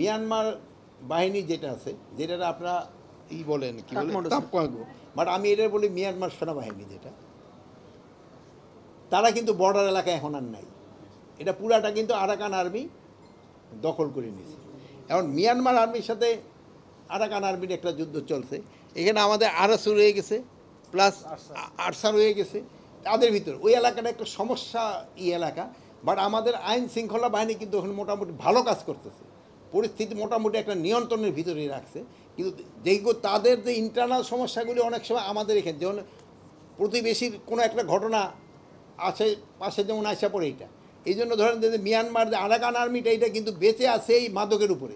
Myanmar বাহিনী যেটা আছে, যেটা আপনারা বলেন কি বলেন তাপকাগো, বাট আমি এটা বলি মিয়ানমার সেনাবাহিনী যেটা, তারা কিন্তু বর্ডার এলাকায় এখন আর নাই। এটা পুরাটা কিন্তু আরাকান আর্মি দখল করে নিয়েছে। এখন মিয়ানমার আর্মির সাথে আরাকান আর্মির একটা যুদ্ধ চলছে। এখানে আমাদের আরএসও রয়ে গেছে, প্লাস আরসা রয়ে গেছে। তাদের ভিতর ওই এলাকাটা একটা সমস্যা এলাকা, বাট আমাদের আইন শৃঙ্খলা বাহিনী কিন্তু ওখানে মোটামুটি ভালো কাজ করতেছে, পরিস্থিতি মোটামুটি একটা নিয়ন্ত্রণের ভিতরেই রাখছে। কিন্তু যেগুলো তাদের যে ইন্টারনাল সমস্যাগুলি অনেক সময় আমাদের এখানে, যেমন প্রতিবেশীর কোনো একটা ঘটনা আছে পাশে, যেমন আশা পড়ে এইটা, এই জন্য ধরেন যে মিয়ানমার যে আরাকান আর্মিটা, এটা কিন্তু বেঁচে আছে এই মাদকের উপরে।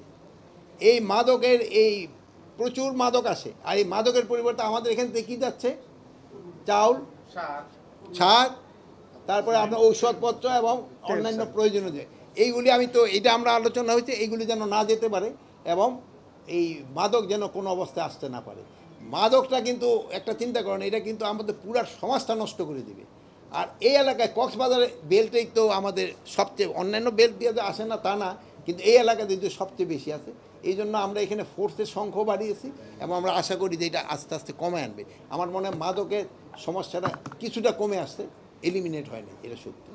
এই মাদকের প্রচুর মাদক আসে, আর এই মাদকের পরিবর্তে আমাদের এখান থেকে কী যাচ্ছে, চাউল, সার, তারপরে আপনার ঔষধপত্র এবং অন্যান্য প্রয়োজনীয় যে এইগুলি, আমি তো এটা আমরা আলোচনা হয়েছে, এইগুলি যেন না যেতে পারে এবং এই মাদক যেন কোনো অবস্থায় আসতে না পারে। মাদকটা কিন্তু একটা চিন্তা করেন, এটা কিন্তু আমাদের পুরো সমাজটা নষ্ট করে দিবে। আর এই এলাকায় কক্সবাজারের বেল্টেই তো আমাদের সবচেয়ে, অন্যান্য বেল্ট দিয়ে আসে না তা না, কিন্তু এই এলাকাতে কিন্তু সবচেয়ে বেশি আছে। এই জন্য আমরা এখানে ফোর্সের সংখ্যা বাড়িয়েছি এবং আমরা আশা করি যে এটা আস্তে আস্তে কমে আনবে। আমার মনে হয় মাদকের সমস্যাটা কিছুটা কমে আসছে, এলিমিনেট হয়নি, এটা সত্যি।